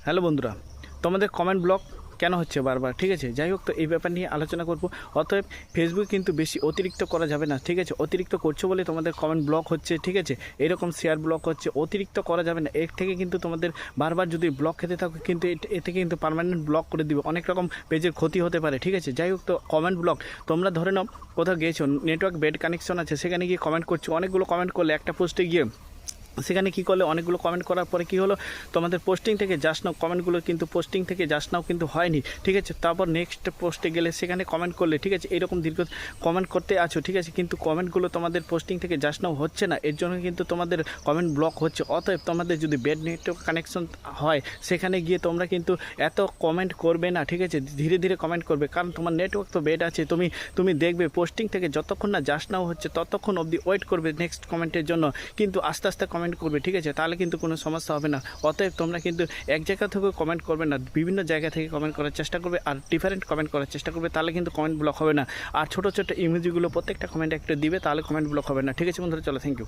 Hello বন্ধুরা, তোমাদের comment block কেন হচ্ছে বারবার? ঠিক আছে, যাই হোক, তো এই ব্যাপার নিয়ে আলোচনা করব। অতএব ফেসবুক কিন্তু বেশি অতিরিক্ত করা যাবে না, ঠিক আছে? অতিরিক্ত করছো বলে তোমাদের কমেন্ট ব্লক হচ্ছে, ঠিক আছে? এরকম শেয়ার ব্লক হচ্ছে, অতিরিক্ত করা যাবে না। এর থেকে কিন্তু তোমাদের বারবার যদি ব্লক খেতে থাকো কিন্তু এতে কিন্তু পার্মানেন্ট ব্লক করে দিবে, অনেক রকম পেজের ক্ষতি হতে পারে, ঠিক আছে? যাই হোক, তো কমেন্ট ব্লক তোমরা ধরে নাও কোথাও গিয়েছো, নেটওয়ার্ক বেড কানেকশন আছে, সেখানে গিয়ে কমেন্ট করছো, অনেকগুলো কমেন্ট করলে একটা পোস্টে গিয়ে, সেখানে কী করলে অনেকগুলো কমেন্ট করার পরে কী হলো, তোমাদের পোস্টিং থেকে জাস্ট নাও কমেন্টগুলো কিন্তু পোস্টিং থেকে জাস্ট নাও কিন্তু হয়নি, ঠিক আছে? তারপর নেক্সট পোস্টে গেলে সেখানে কমেন্ট করলে, ঠিক আছে? এরকম দীর্ঘ কমেন্ট করতে আছো, ঠিক আছে? কিন্তু কমেন্টগুলো তোমাদের পোস্টিং থেকে জাস্ট নাও হচ্ছে না, এর জন্য কিন্তু তোমাদের কমেন্ট ব্লক হচ্ছে। অতএব তোমাদের যদি বেড নেটওয়ার্ক কানেকশন হয় সেখানে গিয়ে তোমরা কিন্তু এত কমেন্ট করবে না, ঠিক আছে? ধীরে ধীরে কমেন্ট করবে, কারণ তোমার নেটওয়ার্ক তো বেড আছে। তুমি দেখবে পোস্টিং থেকে যতক্ষণ না জাস্ট নাও হচ্ছে ততক্ষণ অবধি ওয়েট করবে নেক্সট কমেন্টের জন্য, কিন্তু আস্তে আস্তে কমেন্ট করবে, ঠিক আছে? তাহলে কিন্তু কোনো সমস্যা হবে না। অতএব তোমরা কিন্তু এক জায়গা থেকে কমেন্ট করবে না, বিভিন্ন জায়গা থেকে কমেন্ট করার চেষ্টা করবে, আর ডিফারেন্ট কমেন্ট করার চেষ্টা করবে, তাহলে কিন্তু কমেন্ট ব্লক হবে না। আর ছোটো ছোটো ইমোজিগুলো প্রত্যেকটা কমেন্টে একটা দিবে, তাহলে কমেন্ট ব্লক হবে না, ঠিক আছে বন্ধুরা? চলো, থ্যাংক ইউ।